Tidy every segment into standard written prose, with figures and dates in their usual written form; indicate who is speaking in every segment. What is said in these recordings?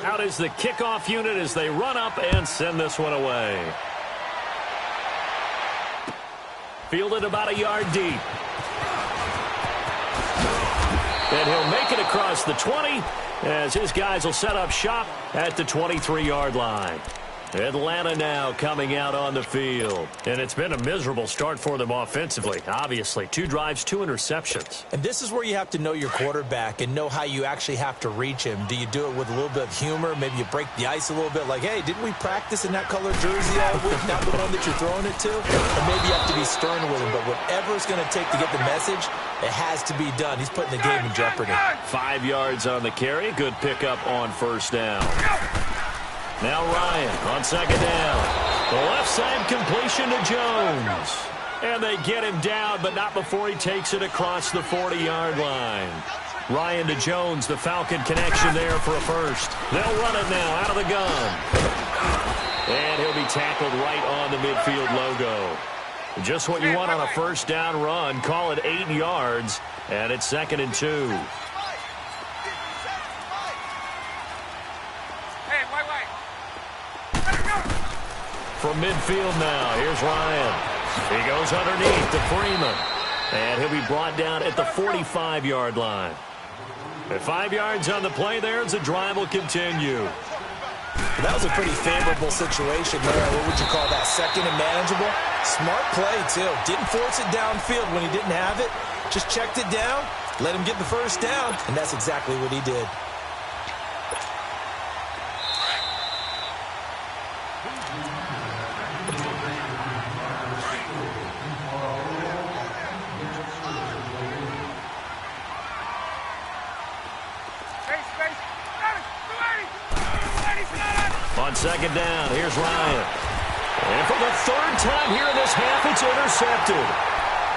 Speaker 1: Out is the kickoff unit as they run up and send this one away. Fielded about a yard deep. And he'll make it across the 20 as his guys will set up shop at the 23-yard line. Atlanta now coming out on the field. And it's been a miserable start for them offensively, obviously. 2 drives, 2 interceptions.
Speaker 2: And this is where you have to know your quarterback and know how you actually have to reach him. Do you do it with a little bit of humor? Maybe you break the ice a little bit like, hey, didn't we practice in that color jersey all week? Not the one that you're throwing it to? Or maybe you have to be stern with him. But whatever it's going to take to get the message, it has to be done. He's putting the game in jeopardy.
Speaker 1: 5 yards on the carry. Good pickup on first down. Now Ryan on second down. The left side completion to Jones. And they get him down, but not before he takes it across the 40-yard line. Ryan to Jones, the Falcon connection there for a first. They'll run it now out of the gun. And he'll be tackled right on the midfield logo. Just what you want on a first down run. Call it 8 yards, and it's 2nd and 2. From midfield now, here's Ryan. He goes underneath to Freeman. And he'll be brought down at the 45-yard line. At 5 yards on the play there as the drive will continue.
Speaker 2: That was a pretty favorable situation there. What would you call that? Second and manageable? Smart play, too. Didn't force it downfield when he didn't have it. Just checked it down, let him get the first down, and that's exactly what he did.
Speaker 1: On second down, here's Ryan. And for the 3rd time here in this half, it's intercepted.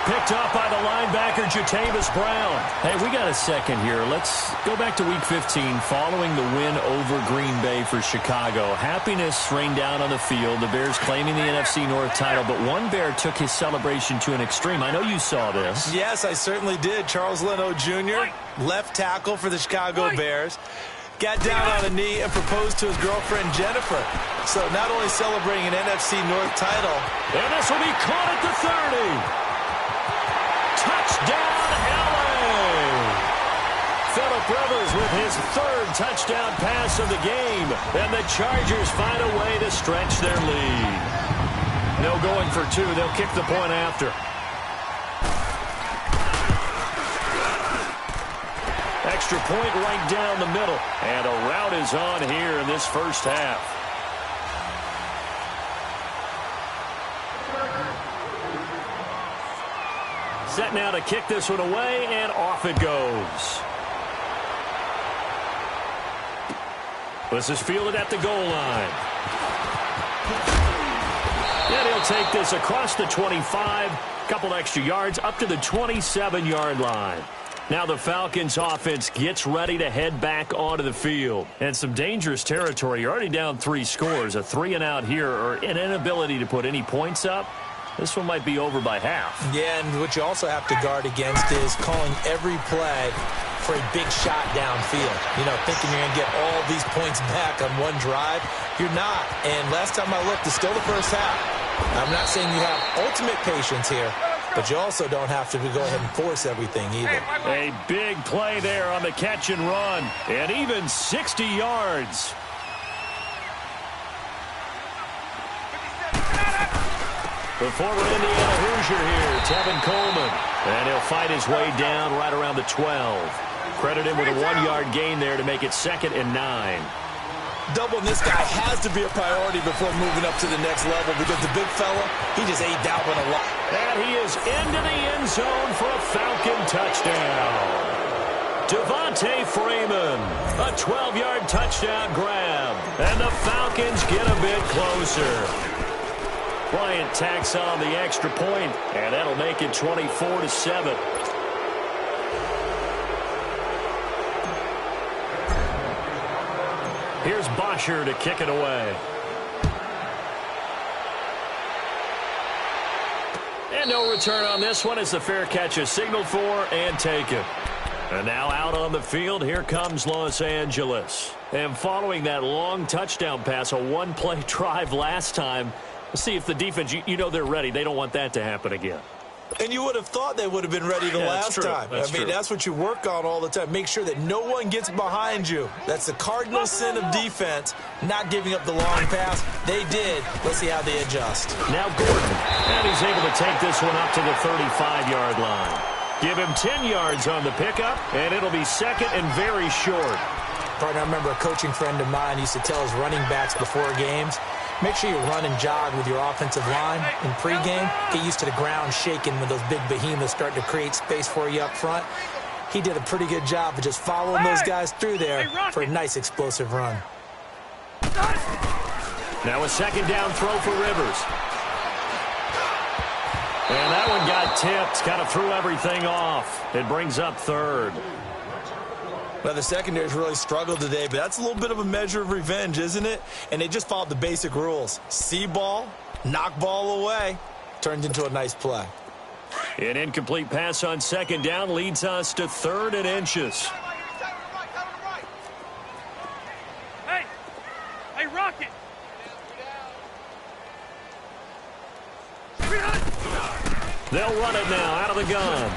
Speaker 1: Picked up by the linebacker, Jatavis Brown. Hey, we got a second here. Let's go back to Week 15 following the win over Green Bay for Chicago. Happiness rained down on the field. The Bears claiming the NFC North title, but one Bear took his celebration to an extreme. I know you saw this.
Speaker 2: Yes, I certainly did. Charles Leno Jr., left tackle for the Chicago Bears. Got down on a knee and proposed to his girlfriend, Jennifer. So not only celebrating an NFC North title.
Speaker 1: And this will be caught at the 30. Touchdown, L.A. Phillip Rivers with his 3rd touchdown pass of the game. And the Chargers find a way to stretch their lead. No going for 2. They'll kick the point after. Extra point right down the middle. And a rout is on here in this first half. Set now to kick this one away, and off it goes. This is fielded at the goal line. And he'll take this across the 25. Couple extra yards up to the 27-yard line. Now the Falcons offense gets ready to head back onto the field. And some dangerous territory. You're already down 3 scores. A 3-and-out here, or an inability to put any points up. This one might be over by half. Yeah, and what you also have to guard against is calling every play for a big shot downfield. You know, thinking you're going to get all these points back on one drive. You're not. And last time I looked, it's still the first half. I'm not saying you have ultimate patience here, but you also don't have to go ahead and force everything either. A big play there on the catch and run. And even 60 yards. The former Indiana Hoosier here, Tevin Coleman. And he'll fight his way down right around the 12. Credit him with a 1-yard gain there to make it 2nd and 9. Doubling this guy has to be a priority before moving up to the next level, because the big fella, he just ate that one a lot. And he is into the end zone for a Falcon touchdown. Devontae Freeman, a 12-yard touchdown grab. And the Falcons get a bit closer. Bryant tacks on the extra point, and that'll make it 24-7. Here's Bosher to kick it away. And no return on this one as the fair catch is signaled for and taken. And now out on the field, here comes Los Angeles. And following that long touchdown pass, a one-play drive last time, let's see if the defense, you know they're ready. They don't want that to happen again.
Speaker 2: And you would have thought they would have been ready the last time. That's what you work on all the time. Make sure that no one gets behind you. That's the cardinal sin of defense, not giving up the long pass. They did. Let's see how they adjust.
Speaker 1: Now Gordon. And he's able to take this one up to the 35-yard line. Give him 10 yards on the pickup, and it'll be second and very short.
Speaker 2: Partner, I remember a coaching friend of mine used to tell his running backs before games, make sure you run and jog with your offensive line in pregame. Get used to the ground shaking when those big behemoths start to create space for you up front. He did a pretty good job of just following those guys through there for a nice explosive run.
Speaker 1: Now a second down throw for Rivers. And that one got tipped, kind of threw everything off. It brings up third.
Speaker 2: Well, the secondary's really struggled today, but that's a little bit of a measure of revenge, isn't it? And they just followed the basic rules. See ball, knock ball away. Turned into a nice play.
Speaker 1: An incomplete pass on second down leads us to 3rd and inches.
Speaker 3: Hey, Rocket!
Speaker 1: They'll run it now out of the gun.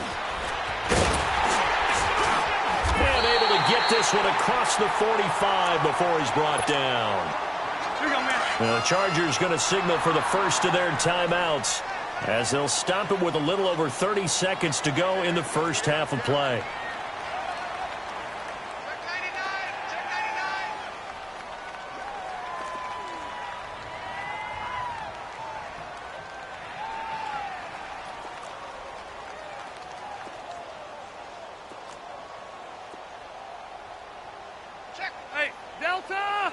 Speaker 1: And able to get this one across the 45 before he's brought down.
Speaker 3: Here we go, man.
Speaker 1: The Chargers going to signal for the first of their timeouts as they'll stop it with a little over 30 seconds to go in the first half of play.
Speaker 3: Hey, Delta!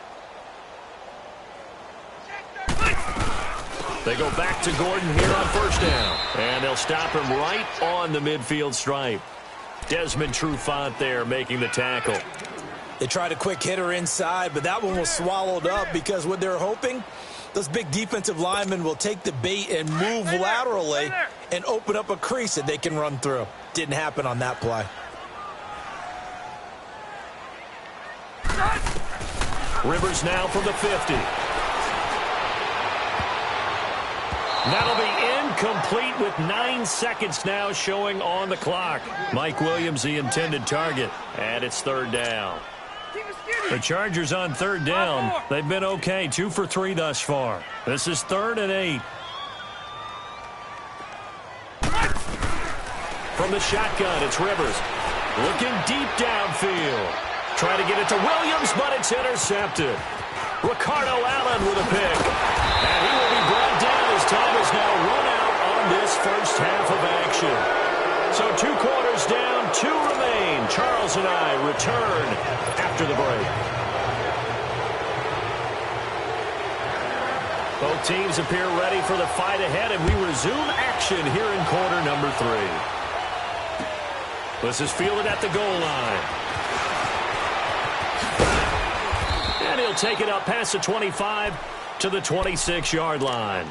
Speaker 1: They go back to Gordon here on first down. And they'll stop him right on the midfield stripe. Desmond Trufant there making the tackle.
Speaker 2: They tried a quick hitter inside, but that one was swallowed up because what they're hoping, those big defensive linemen will take the bait and move laterally and open up a crease that they can run through. Didn't happen on that play.
Speaker 1: Rivers now from the 50. That'll be incomplete with 9 seconds now showing on the clock. Mike Williams, the intended target, and it's 3rd down. The Chargers on 3rd down. They've been okay, 2 for 3 thus far. This is 3rd and 8. From the shotgun, it's Rivers. Looking deep downfield. Trying to get it to Williams, but it's intercepted. Ricardo Allen with a pick. And he will be brought down as time is now run out on this first half of action. So 2 quarters down, 2 remain. Charles and I return after the break. Both teams appear ready for the fight ahead, and we resume action here in quarter number 3. This is fielded at the goal line. And he'll take it up past the 25 to the 26-yard line.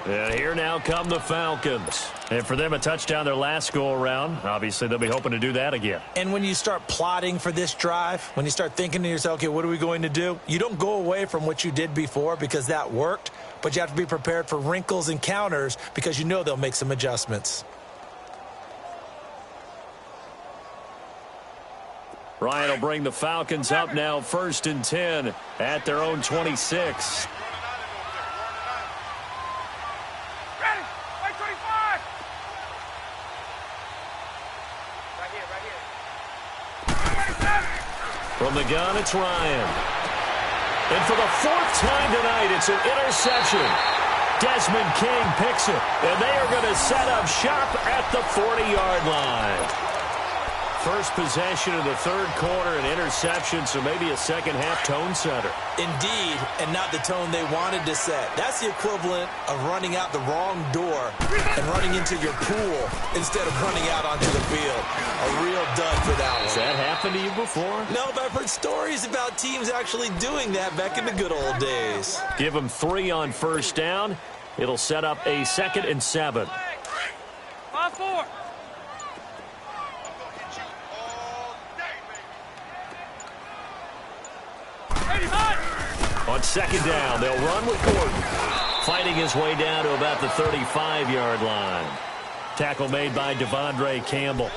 Speaker 1: And here now come the Falcons. And for them, a touchdown their last go-around. Obviously, they'll be hoping to do that again.
Speaker 2: And when you start plotting for this drive, when you start thinking to yourself, okay, what are we going to do? You don't go away from what you did before because that worked, but you have to be prepared for wrinkles and counters because you know they'll make some adjustments.
Speaker 1: Ryan will bring the Falcons up now 1st and 10 at their own 26.
Speaker 3: Ready! Right 25! Right here.
Speaker 1: From the gun, it's Ryan. And for the 4th time tonight, it's an interception. Desmond King picks it, and they are going to set up shop at the 40-yard line. First possession of the 3rd quarter, an interception, so maybe a second-half tone setter.
Speaker 2: Indeed, and not the tone they wanted to set. That's the equivalent of running out the wrong door and running into your pool instead of running out onto the field. A real dud for that one.
Speaker 1: Has that happened to you before?
Speaker 2: No, but I've heard stories about teams actually doing that back in the good old days.
Speaker 1: Give them 3 on first down. It'll set up a 2nd and 7.
Speaker 3: 5-4.
Speaker 1: On second down, they'll run with Gordon. Fighting his way down to about the 35-yard line. Tackle made by Devondre Campbell.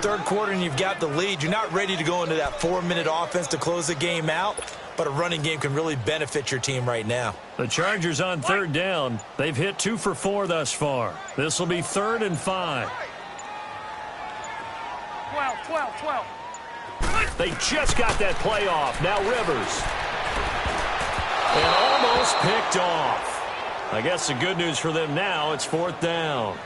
Speaker 2: Third quarter and you've got the lead. You're not ready to go into that 4-minute offense to close the game out, but a running game can really benefit your team right now.
Speaker 1: The Chargers on third down. They've hit 2 for 4 thus far. This will be 3rd and 5.
Speaker 3: 12.
Speaker 1: They just got that play off. Now Rivers. And almost picked off. I guess the good news for them now, it's 4th down.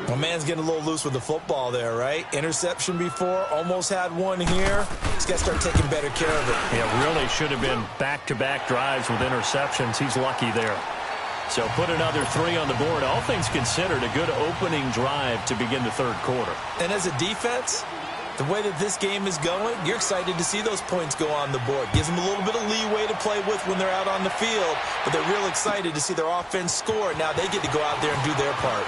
Speaker 2: Well, man's getting a little loose with the football there, right? Interception before, almost had one here. He's got to start taking better care of it.
Speaker 1: Yeah, really should have been back-to-back drives with interceptions. He's lucky there. So put another 3 on the board. All things considered, a good opening drive to begin the third quarter.
Speaker 2: And as a defense, the way that this game is going, you're excited to see those points go on the board. Gives them a little bit of leeway to play with when they're out on the field, but they're real excited to see their offense score. Now they get to go out there and do their part.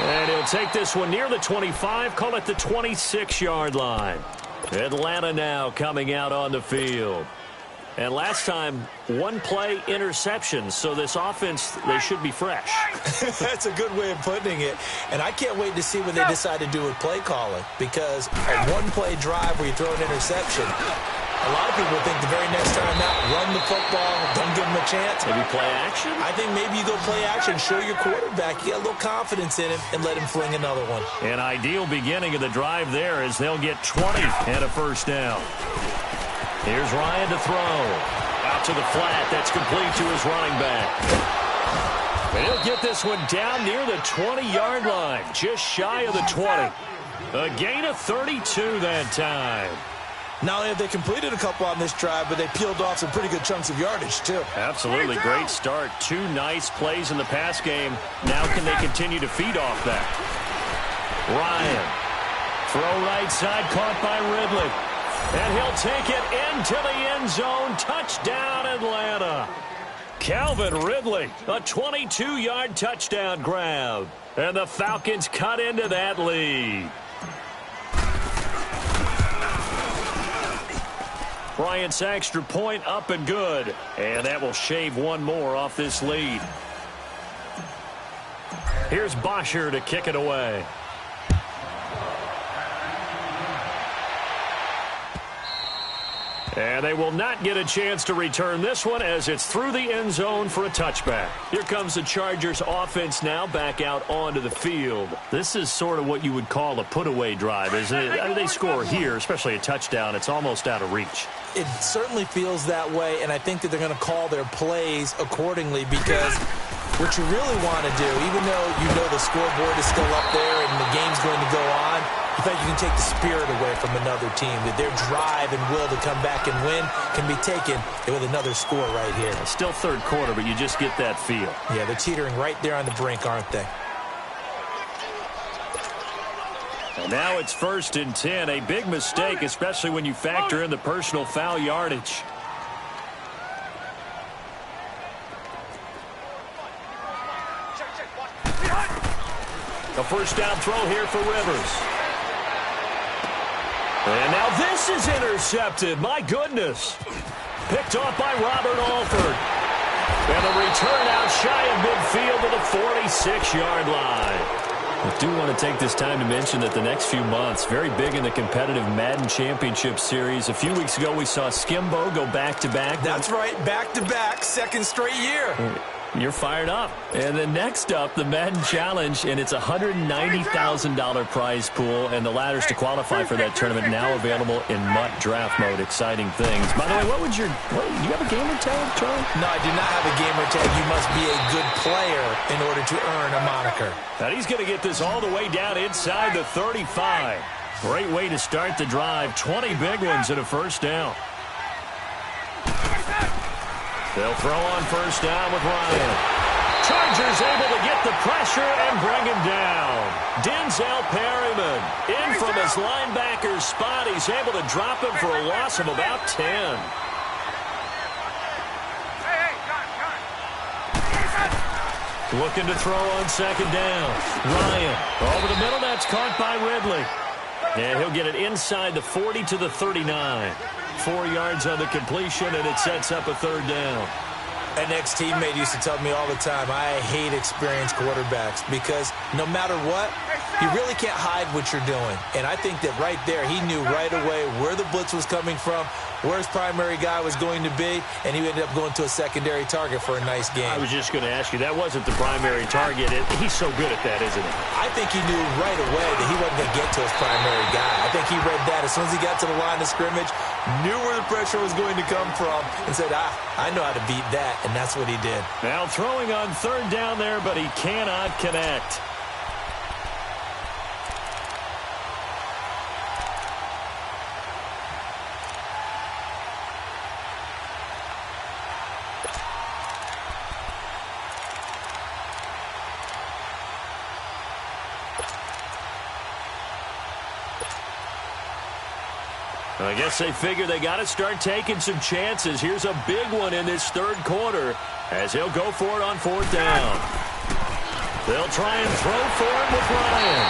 Speaker 1: And he'll take this one near the 25, call it the 26-yard line. Atlanta now coming out on the field. And last time, 1-play interception, so this offense, they should be fresh.
Speaker 2: That's a good way of putting it. And I can't wait to see what they decide to do with play calling, because a 1-play drive where you throw an interception, a lot of people think the very next time out, run the football, don't give them a chance.
Speaker 1: Maybe play action?
Speaker 2: I think maybe you go play action, show your quarterback, you got a little confidence in him, and let him fling another one.
Speaker 1: An ideal beginning of the drive there as they'll get 20 and a first down. Here's Ryan to throw. Out to the flat. That's complete to his running back. And he'll get this one down near the 20-yard line, just shy of the 20. A gain of 32 that time.
Speaker 2: Not only have they completed a couple on this drive, but they peeled off some pretty good chunks of yardage, too.
Speaker 1: Absolutely. Great start. 2 nice plays in the pass game. Now can they continue to feed off that? Ryan. Throw right side, caught by Ridley. And he'll take it into the end zone. Touchdown, Atlanta. Calvin Ridley, a 22-yard touchdown grab. And the Falcons cut into that lead. Bryant's extra point up and good. And that will shave one more off this lead. Here's Bosher to kick it away. And they will not get a chance to return this one as it's through the end zone for a touchback. Here comes the Chargers offense now back out onto the field. This is sort of what you would call a put-away drive, isn't it? I mean, they score here, especially a touchdown. It's almost out of reach.
Speaker 2: It certainly feels that way, and I think that they're going to call their plays accordingly, because what you really want to do, even though you know the scoreboard is still up there and the game's going to go on, in fact, you can take the spirit away from another team, that their drive and will to come back and win can be taken with another score right here.
Speaker 1: It's still third quarter, but you just get that feel.
Speaker 2: Yeah, they're teetering right there on the brink, aren't they?
Speaker 1: And now it's 1st and 10. A big mistake, especially when you factor in the personal foul yardage. A first down throw here for Rivers. And now this is intercepted. My goodness. Picked off by Robert Alford. And a return out shy of midfield to the 46-yard line. I do want to take this time to mention that the next few months, very big in the competitive Madden Championship Series. A few weeks ago, we saw Skimbo go back-to-back.
Speaker 2: That's right, back-to-back, second straight year.
Speaker 1: You're fired up. And then next up, the Madden Challenge, and it's a $190,000 prize pool, and the ladders to qualify for that tournament now available in MUT draft mode. Exciting things. By the way, do you have a gamer tag, Charlie?
Speaker 2: No, I do not have a gamer tag. You must be a good player in order to earn a moniker.
Speaker 1: Now he's going to get this all the way down inside the 35. Great way to start the drive. 20 big ones and a first down. They'll throw on first down with Ryan. Chargers able to get the pressure and bring him down. Denzel Perryman in from his linebacker spot. He's able to drop him for a loss of about 10. Looking to throw on second down. Ryan over the middle. That's caught by Ridley. And he'll get it inside the 40 to the 39. 4 yards on the completion, and it sets up a 3rd down.
Speaker 2: An ex-teammate used to tell me all the time, I hate experienced quarterbacks because no matter what, you really can't hide what you're doing. And I think that right there, he knew right away where the blitz was coming from, where his primary guy was going to be, and he ended up going to a secondary target for a nice game.
Speaker 1: I was just going to ask you, that wasn't the primary target. He's so good at that, isn't he?
Speaker 2: I think he knew right away that he wasn't going to get to his primary guy. I think he read that as soon as he got to the line of scrimmage, knew where the pressure was going to come from, and said, I know how to beat that, and that's what he did.
Speaker 1: Now throwing on 3rd down there, but he cannot connect. I guess they figure they got to start taking some chances. Here's a big one in this 3rd quarter as he'll go for it on 4th down. They'll try and throw for him with Ryan.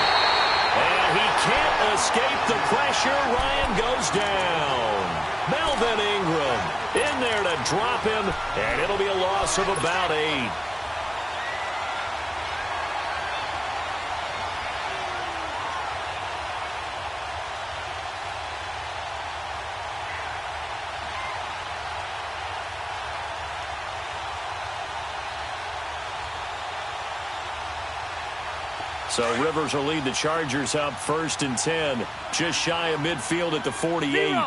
Speaker 1: And he can't escape the pressure. Ryan goes down. Melvin Ingram in there to drop him, and it'll be a loss of about 8. So Rivers will lead the Chargers up 1st and 10. Just shy of midfield at the 48.
Speaker 3: Hey!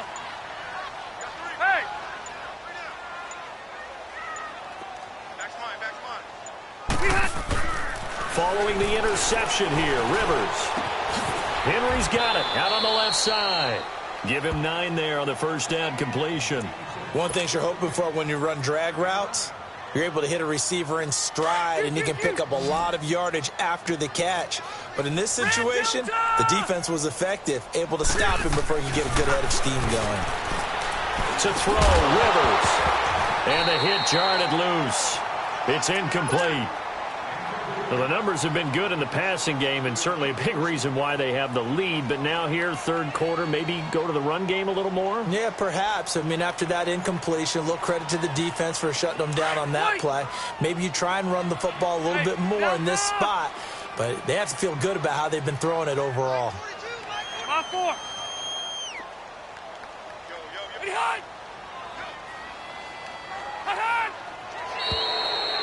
Speaker 1: Following the interception here, Rivers. Henry's got it out on the left side. Give him 9 there on the 1st down completion.
Speaker 2: One thing you're hoping for when you run drag routes, you're able to hit a receiver in stride, and you can pick up a lot of yardage after the catch. But in this situation, the defense was effective, able to stop him before he could get a good head of steam going.
Speaker 1: To throw, Rivers. And the hit jarred it loose. It's incomplete. Well, the numbers have been good in the passing game, and certainly a big reason why they have the lead. But now here, 3rd quarter, maybe go to the run game a little more?
Speaker 2: Yeah, perhaps. I mean, after that incompletion, a little credit to the defense for shutting them down on that play. Maybe you try and run the football a little bit more in this spot, but they have to feel good about how they've been throwing it overall.
Speaker 3: 5-4. Behind! Behind!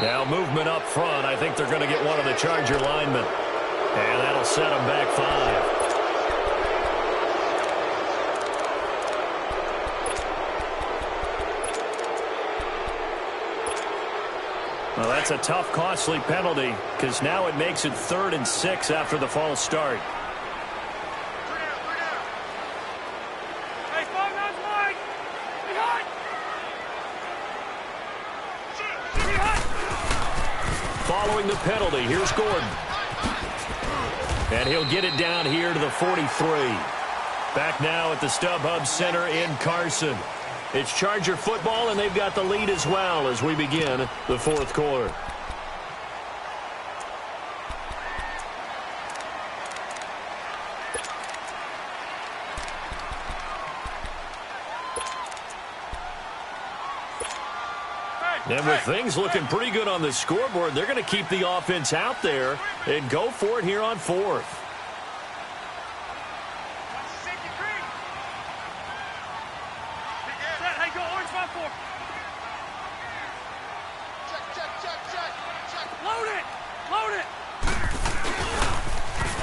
Speaker 1: Now movement up front. I think they're going to get one of the Charger linemen. And that'll set them back 5. Well, that's a tough, costly penalty because now it makes it 3rd and 6 after the false start.
Speaker 3: Hey, 5-9's wide! Behind!
Speaker 1: Following the penalty, here's Gordon. And he'll get it down here to the 43. Back now at the StubHub Center in Carson. It's Charger football, and they've got the lead as well as we begin the 4th quarter. And with things looking pretty good on the scoreboard, they're going to keep the offense out there and go for it here on 4th.
Speaker 3: Hey, go orange 5-4. Check. Load it.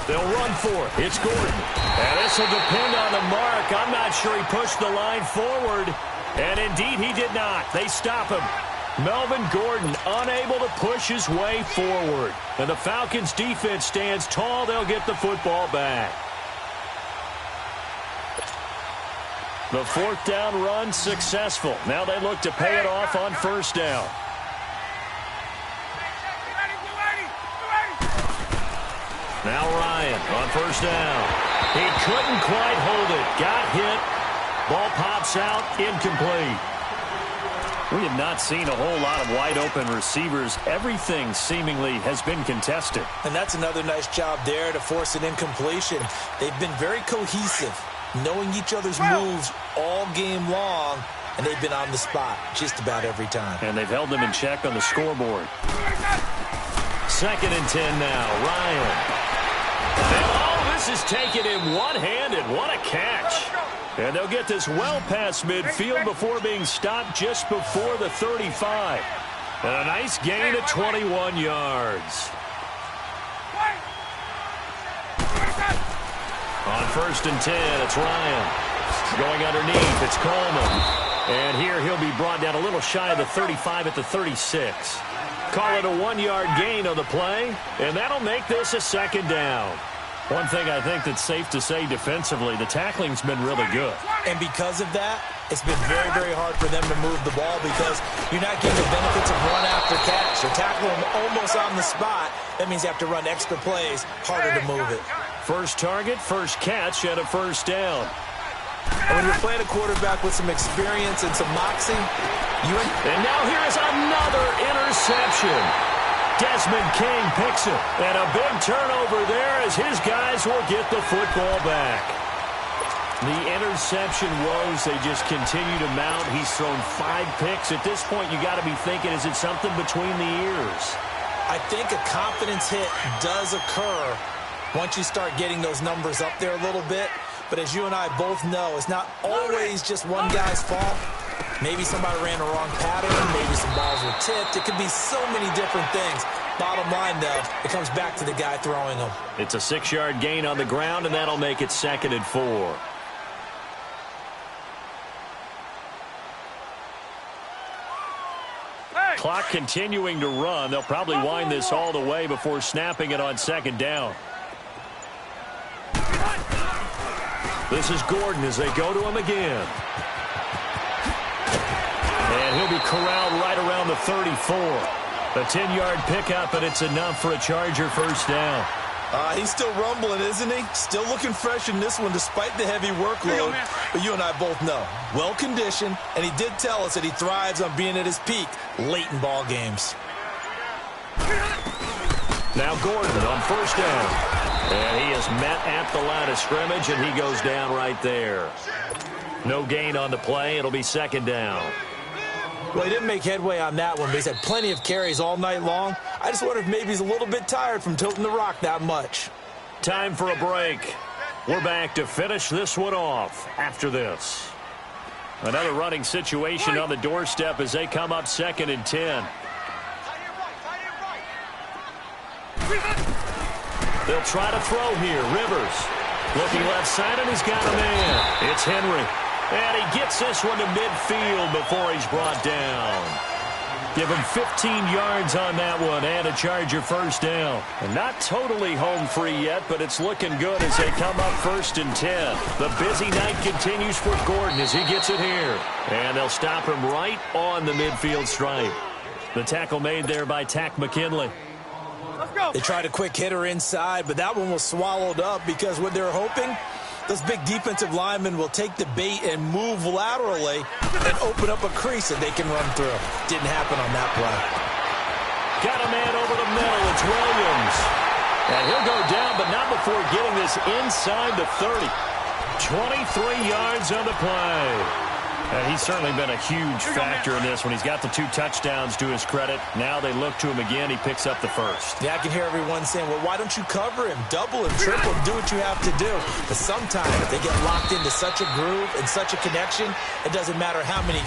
Speaker 1: They'll run for it. It's Gordon. And this will depend on the mark. I'm not sure he pushed the line forward. And indeed, he did not. They stop him. Melvin Gordon unable to push his way forward. And the Falcons defense stands tall. They'll get the football back. The 4th down run successful. Now they look to pay it off on 1st down. Now Ryan on 1st down. He couldn't quite hold it. Got hit. Ball pops out. Incomplete. We have not seen a whole lot of wide-open receivers. Everything seemingly has been contested.
Speaker 2: And that's another nice job there to force an incompletion. They've been very cohesive. knowing each other's moves all game long, and they've been on the spot just about every time.
Speaker 1: And they've held them in check on the scoreboard. 2nd and 10 now. Ryan. And oh, this is taken in one-handed. What a catch. And they'll get this well past midfield before being stopped just before the 35. And a nice gain of 21 yards. On 1st and 10, it's Ryan. Going underneath, it's Coleman. And here he'll be brought down a little shy of the 35 at the 36. Call it a 1-yard gain on the play, and that'll make this a 2nd down. One thing I think that's safe to say defensively, the tackling's been really good.
Speaker 2: And because of that, it's been very, very hard for them to move the ball because you're not getting the benefits of run after catch. They're tackling them almost on the spot. That means you have to run extra plays, harder to move it.
Speaker 1: First target, first catch, and a 1st down.
Speaker 2: And when you're playing a quarterback with some experience and some moxie,
Speaker 1: and now here is another interception. Desmond King picks it, and a big turnover there as his guys will get the football back. The interception woes, they just continue to mount. He's thrown 5 picks. At this point, you got to be thinking, is it something between the ears?
Speaker 2: I think a confidence hit does occur once you start getting those numbers up there a little bit. But as you and I both know, it's not always just one guy's fault. Maybe somebody ran the wrong pattern. Maybe some balls were tipped. It could be so many different things. Bottom line, though, it comes back to the guy throwing them.
Speaker 1: It's a 6-yard gain on the ground, and that'll make it 2nd and 4. Clock continuing to run. They'll probably wind this all the way before snapping it on 2nd down. This is Gordon as they go to him again. And he'll be corralled right around the 34. A 10-yard pickup, and it's enough for a Charger 1st down.
Speaker 2: He's still rumbling, isn't he? Still looking fresh in this one despite the heavy workload. But you and I both know, well-conditioned, and he did tell us that he thrives on being at his peak late in ball games.
Speaker 1: Now Gordon on 1st down. And he is met at the line of scrimmage, and he goes down right there. No gain on the play. It'll be 2nd down.
Speaker 2: Well, he didn't make headway on that one, but he's had plenty of carries all night long. I just wonder if maybe he's a little bit tired from tilting the rock that much.
Speaker 1: Time for a break. We're back to finish this one off after this. Another running situation on the doorstep as they come up 2nd and 10. They'll try to throw here. Rivers looking left side, and he's got a man. It's Henry. And he gets this one to midfield before he's brought down. Give him 15 yards on that one and a Charger 1st down. And not totally home free yet, but it's looking good as they come up 1st and 10. The busy night continues for Gordon as he gets it here. And they'll stop him right on the midfield stripe. The tackle made there by Tack McKinley.
Speaker 2: They tried a quick hitter inside, but that one was swallowed up because what they're hoping, those big defensive linemen will take the bait and move laterally and open up a crease that they can run through. Didn't happen on that play.
Speaker 1: Got a man over the middle. It's Williams. And he'll go down, but not before getting this inside the 30. 23 yards on the play. And he's certainly been a huge factor in this when he's got the 2 touchdowns to his credit. Now they look to him again. He picks up the 1st.
Speaker 2: Yeah, I can hear everyone saying, well, why don't you cover him? Double him, triple him, do what you have to do. But sometimes they get locked into such a groove and such a connection, it doesn't matter how many